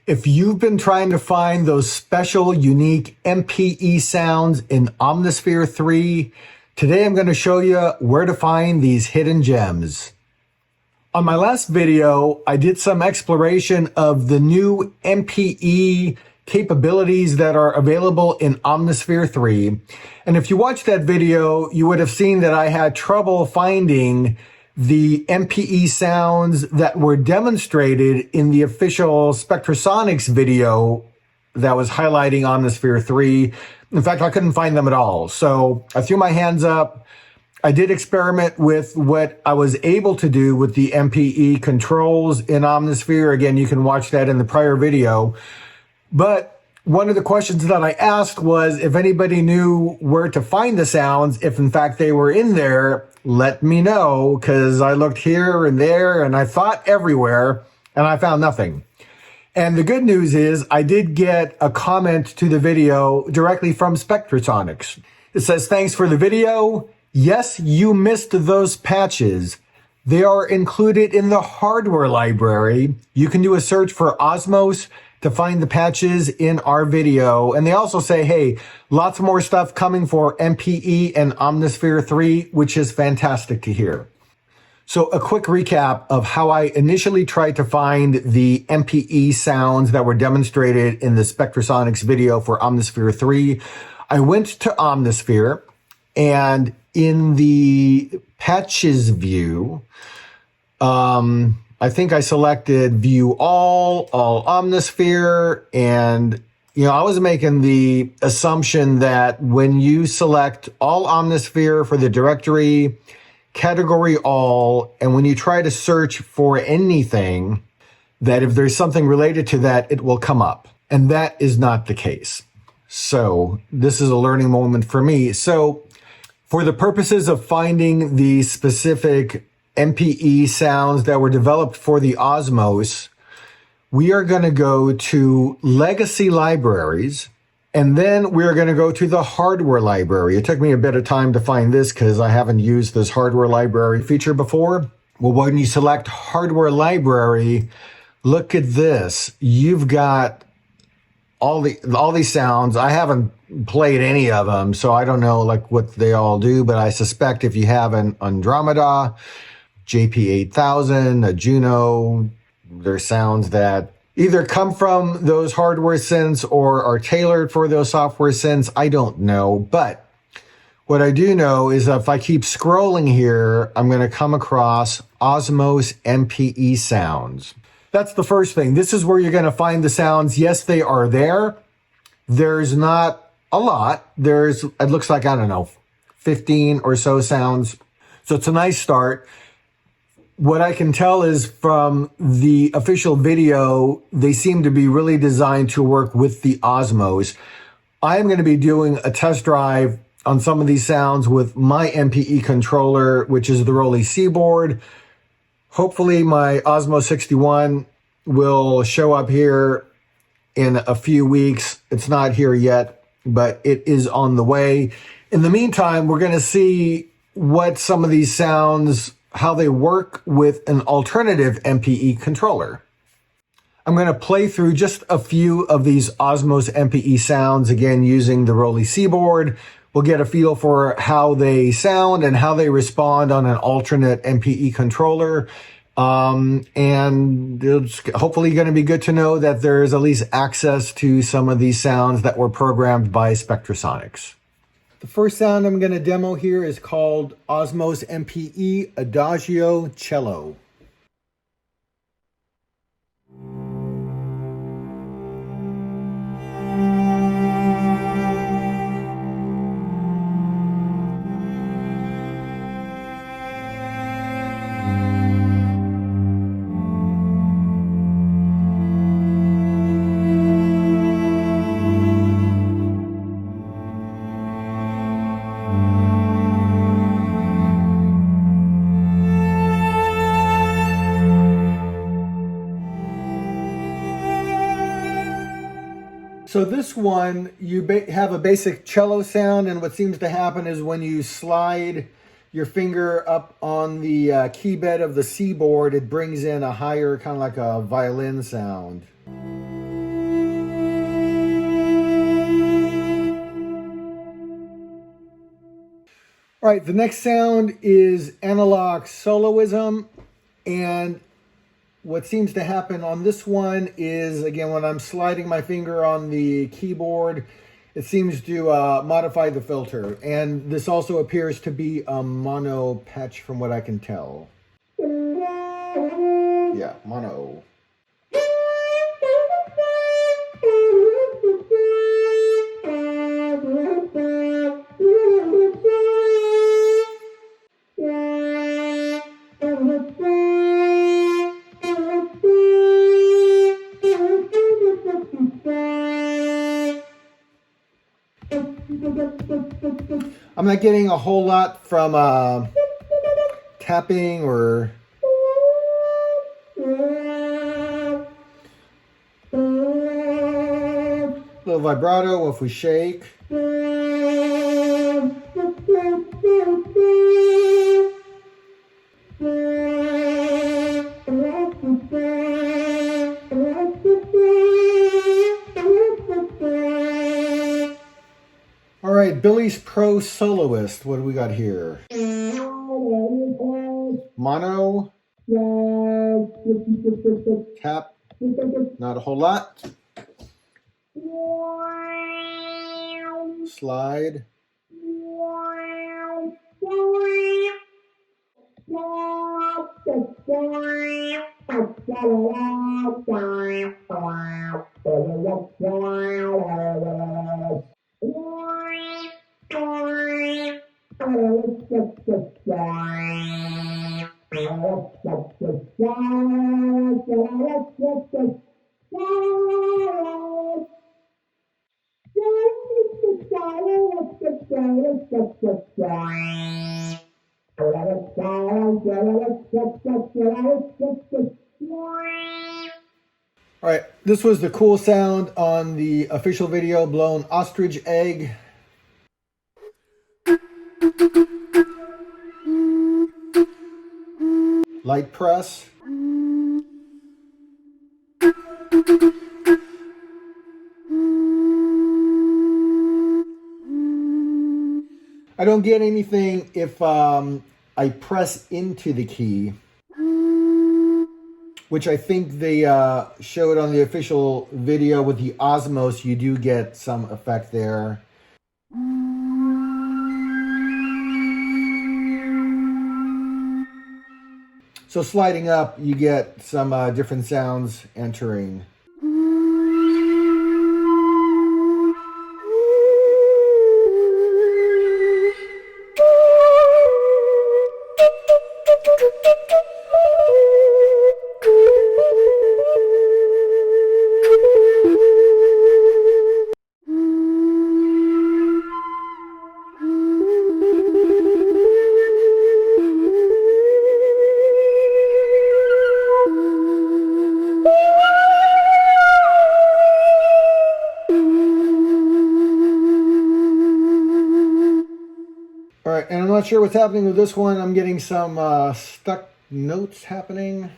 If you've been trying to find those special, unique MPE sounds in Omnisphere 3, today I'm going to show you where to find these hidden gems. On my last video, I did some exploration of the new MPE capabilities that are available in Omnisphere 3. And if you watched that video, you would have seen that I had trouble finding the MPE sounds that were demonstrated in the official Spectrasonics video that was highlighting Omnisphere 3. In fact, I couldn't find them at all. So I threw my hands up. I did experiment with what I was able to do with the MPE controls in Omnisphere. Again, you can watch that in the prior video. But one of the questions that I asked was if anybody knew where to find the sounds, if in fact they were in there, let me know, because I looked here and there and I thought everywhere and I found nothing. And the good news is I did get a comment to the video directly from Spectrasonics. It says, "Thanks for the video. Yes, you missed those patches. They are included in the hardware library. You can do a search for Osmose to find the patches in our video." And they also say, hey, lots more stuff coming for MPE and Omnisphere 3, which is fantastic to hear. So a quick recap of how I initially tried to find the MPE sounds that were demonstrated in the Spectrasonics video for Omnisphere 3. I went to Omnisphere, and in the patches view, I think I selected view all Omnisphere, and I was making the assumption that when you select all Omnisphere for the directory, category all, and when you try to search for anything, that if there's something related to that, it will come up. And that is not the case. So this is a learning moment for me. So for the purposes of finding the specific MPE sounds that were developed for the Osmose, we are going to go to Legacy Libraries, and then we're going to go to the Hardware Library. It took me a bit of time to find this because I haven't used this Hardware Library feature before. Well, when you select Hardware Library, look at this. You've got all these sounds. I haven't played any of them, so I don't know what they all do, but I suspect if you have an Andromeda, JP8000, a Juno, there's sounds that either come from those hardware synths or are tailored for those software synths. I don't know, but what I do know is that if I keep scrolling here, I'm going to come across Osmose MPE sounds. That's the first thing. This is where you're going to find the sounds. Yes, they are there. There's not a lot. It looks like, I don't know, 15 or so sounds. So it's a nice start. What I can tell is from the official video, they seem to be really designed to work with the Osmose. I am going to be doing a test drive on some of these sounds with my MPE controller, which is the ROLI Seaboard. Hopefully my Osmose 61 will show up here in a few weeks. It's not here yet, but it is on the way. In the meantime, we're going to see what some of these sounds, how they work with an alternative MPE controller. I'm going to play through just a few of these Osmose MPE sounds, again, using the ROLI Seaboard. We'll get a feel for how they sound and how they respond on an alternate MPE controller. And it's hopefully going to be good to know that there's at least access to some of these sounds that were programmed by Spectrasonics. The first sound I'm going to demo here is called Osmose MPE Adagio Cello. So this one, you have a basic cello sound, and what seems to happen is when you slide your finger up on the key bed of the Seaboard, it brings in a higher, kind of like a violin sound. All right, the next sound is analog soloism, and what seems to happen on this one is, again, when I'm sliding my finger on the keyboard, it seems to modify the filter. And this also appears to be a mono patch from what I can tell. Yeah, mono. I'm not getting a whole lot from tapping or little vibrato if we shake. All right, Billy's Pro Soloist. What do we got here? Mono. Tap. Not a whole lot. Slide. All right, this was the cool sound on the official video, blown ostrich egg. Light press. I don't get anything if I press into the key, which I think they showed on the official video with the Osmose. You do get some effect there. So sliding up, you get some different sounds entering. All right, and I'm not sure what's happening with this one. I'm getting some stuck notes happening.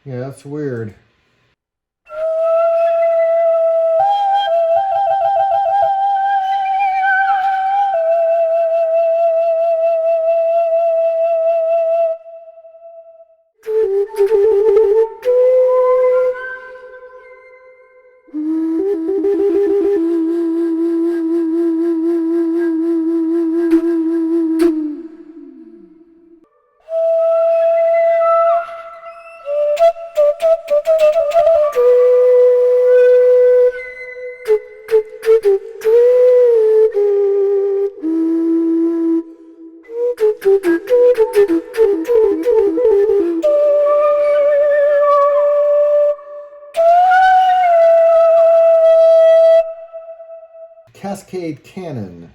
Yeah, that's weird. Cascade Cannon.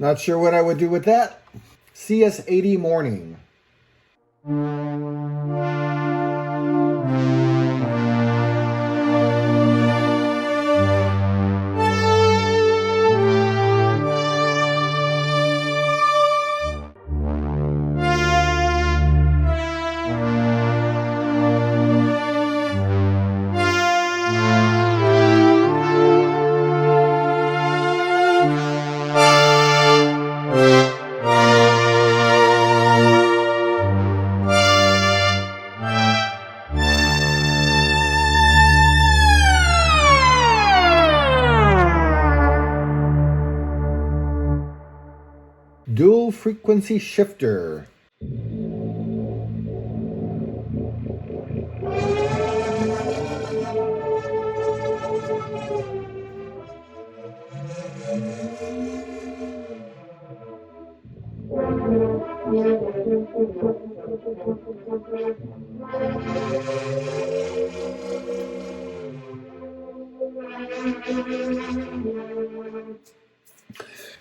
Not sure what I would do with that. CS80 Morning. Dual frequency shifter.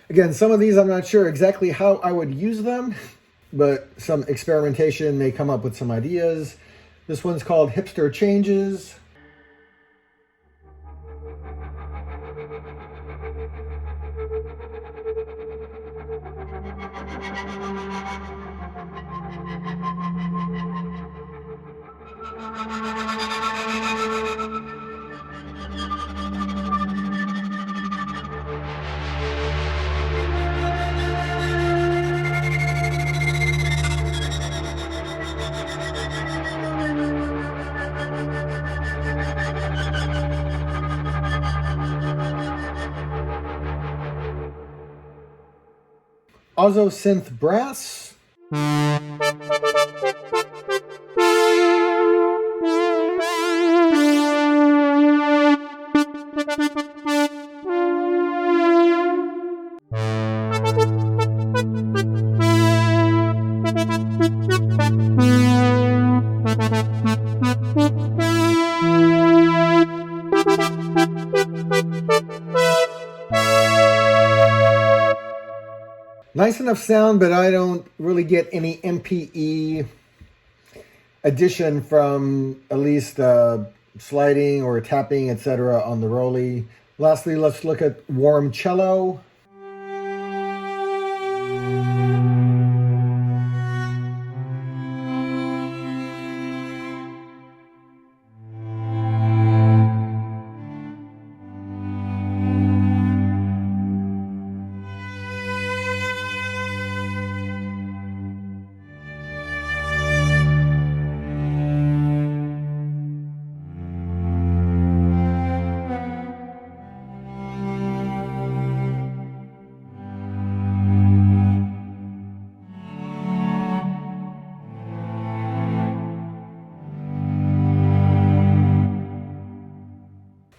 Again, some of these I'm not sure exactly how I would use them, but some experimentation may come up with some ideas. This one's called Hipster Changes. Osmose Brass. Nice enough sound, but I don't really get any MPE addition from at least sliding or tapping, etc. on the ROLI. Lastly, let's look at Warm Cello.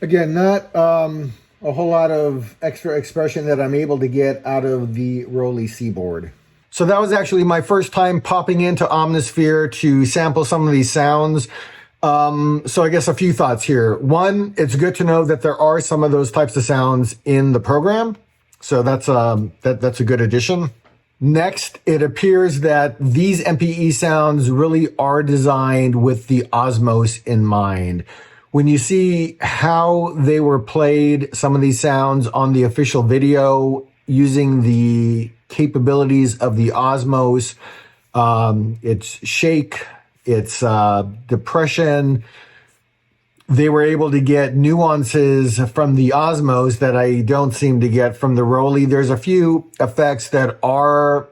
Again, not a whole lot of extra expression that I'm able to get out of the ROLI Seaboard. So that was actually my first time popping into Omnisphere to sample some of these sounds. So I guess a few thoughts here. One, it's good to know that there are some of those types of sounds in the program. So that's a good addition. Next, it appears that these MPE sounds really are designed with the Osmose in mind. When you see how they were played, some of these sounds on the official video using the capabilities of the Osmose, it's shake, it's depression. They were able to get nuances from the Osmose that I don't seem to get from the ROLI. There's a few effects that are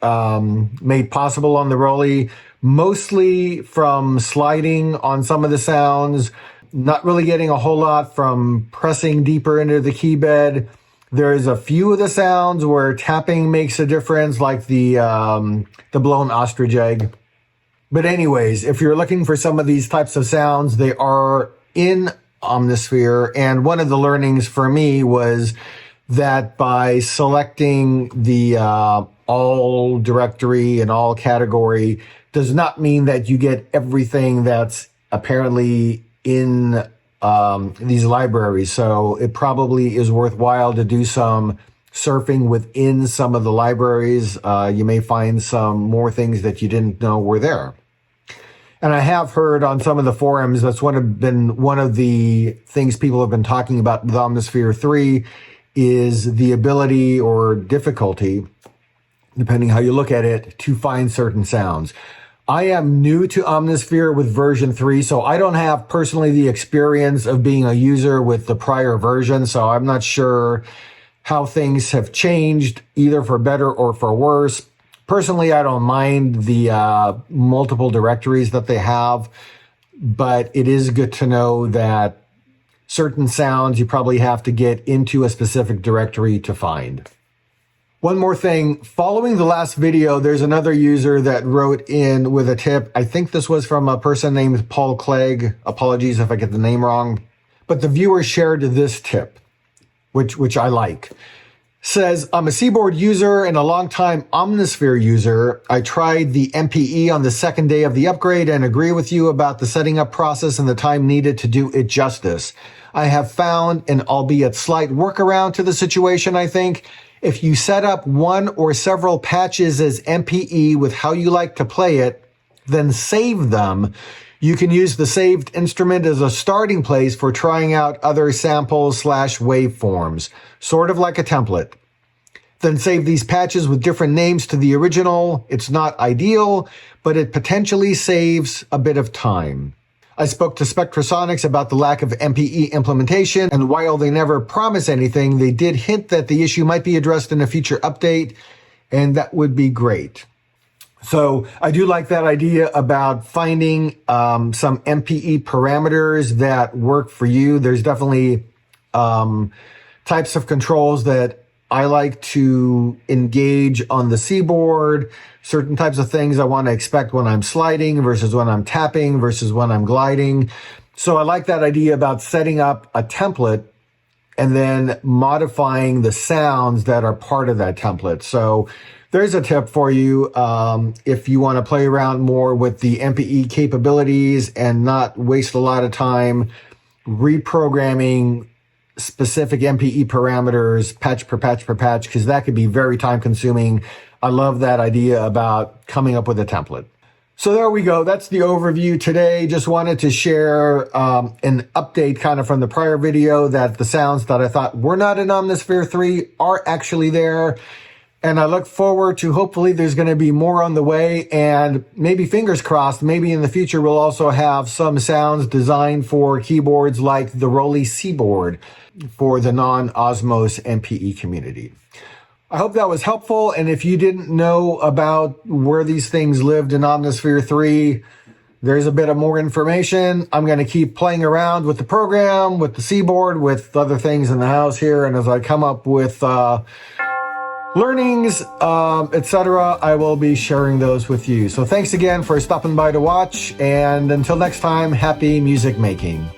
made possible on the ROLI, mostly from sliding on some of the sounds, not really getting a whole lot from pressing deeper into the key bed. There's a few of the sounds where tapping makes a difference, like the blown ostrich egg. But anyways, if you're looking for some of these types of sounds, they are in Omnisphere. And one of the learnings for me was that by selecting the all directory and all category does not mean that you get everything that's apparently in these libraries. So it probably is worthwhile to do some surfing within some of the libraries, you may find some more things that you didn't know were there. And I have heard on some of the forums, that's been one of the things people have been talking about with Omnisphere 3 is the ability or difficulty, depending how you look at it, to find certain sounds. I am new to Omnisphere with version 3, so I don't have personally the experience of being a user with the prior version, so I'm not sure how things have changed, either for better or for worse. Personally, I don't mind the multiple directories that they have, but it is good to know that certain sounds you probably have to get into a specific directory to find. One more thing, following the last video, there's another user that wrote in with a tip. I think this was from a person named Paul Clegg. Apologies if I get the name wrong. But the viewer shared this tip, which I like. Says, I'm a Seaboard user and a longtime Omnisphere user. I tried the MPE on the second day of the upgrade and agree with you about the setting up process and the time needed to do it justice. I have found an albeit slight workaround to the situation, I think. If you set up one or several patches as MPE with how you like to play it, then save them. You can use the saved instrument as a starting place for trying out other samples/waveforms, sort of like a template. Then save these patches with different names to the original. It's not ideal, but it potentially saves a bit of time. I spoke to Spectrasonics about the lack of MPE implementation, and while they never promise anything, they did hint that the issue might be addressed in a future update, and that would be great. So I do like that idea about finding some MPE parameters that work for you. There's definitely types of controls that I like to engage on the Seaboard, certain types of things I want to expect when I'm sliding versus when I'm tapping versus when I'm gliding. So I like that idea about setting up a template and then modifying the sounds that are part of that template. So there's a tip for you if you want to play around more with the MPE capabilities and not waste a lot of time reprogramming specific MPE parameters patch per patch per patch, because that could be very time consuming. I love that idea about coming up with a template. So there we go. That's the overview today. Just wanted to share an update kind of from the prior video that the sounds that I thought were not in Omnisphere 3 are actually there. And I look forward to hopefully there's going to be more on the way, and maybe fingers crossed, maybe in the future we'll also have some sounds designed for keyboards like the ROLI Seaboard for the non-Osmose MPE community. I hope that was helpful, and if you didn't know about where these things lived in Omnisphere 3, there's a bit of more information. I'm going to keep playing around with the program, with the Seaboard, with other things in the house here, and as I come up with learnings, etc., I will be sharing those with you. So thanks again for stopping by to watch, and until next time, happy music making.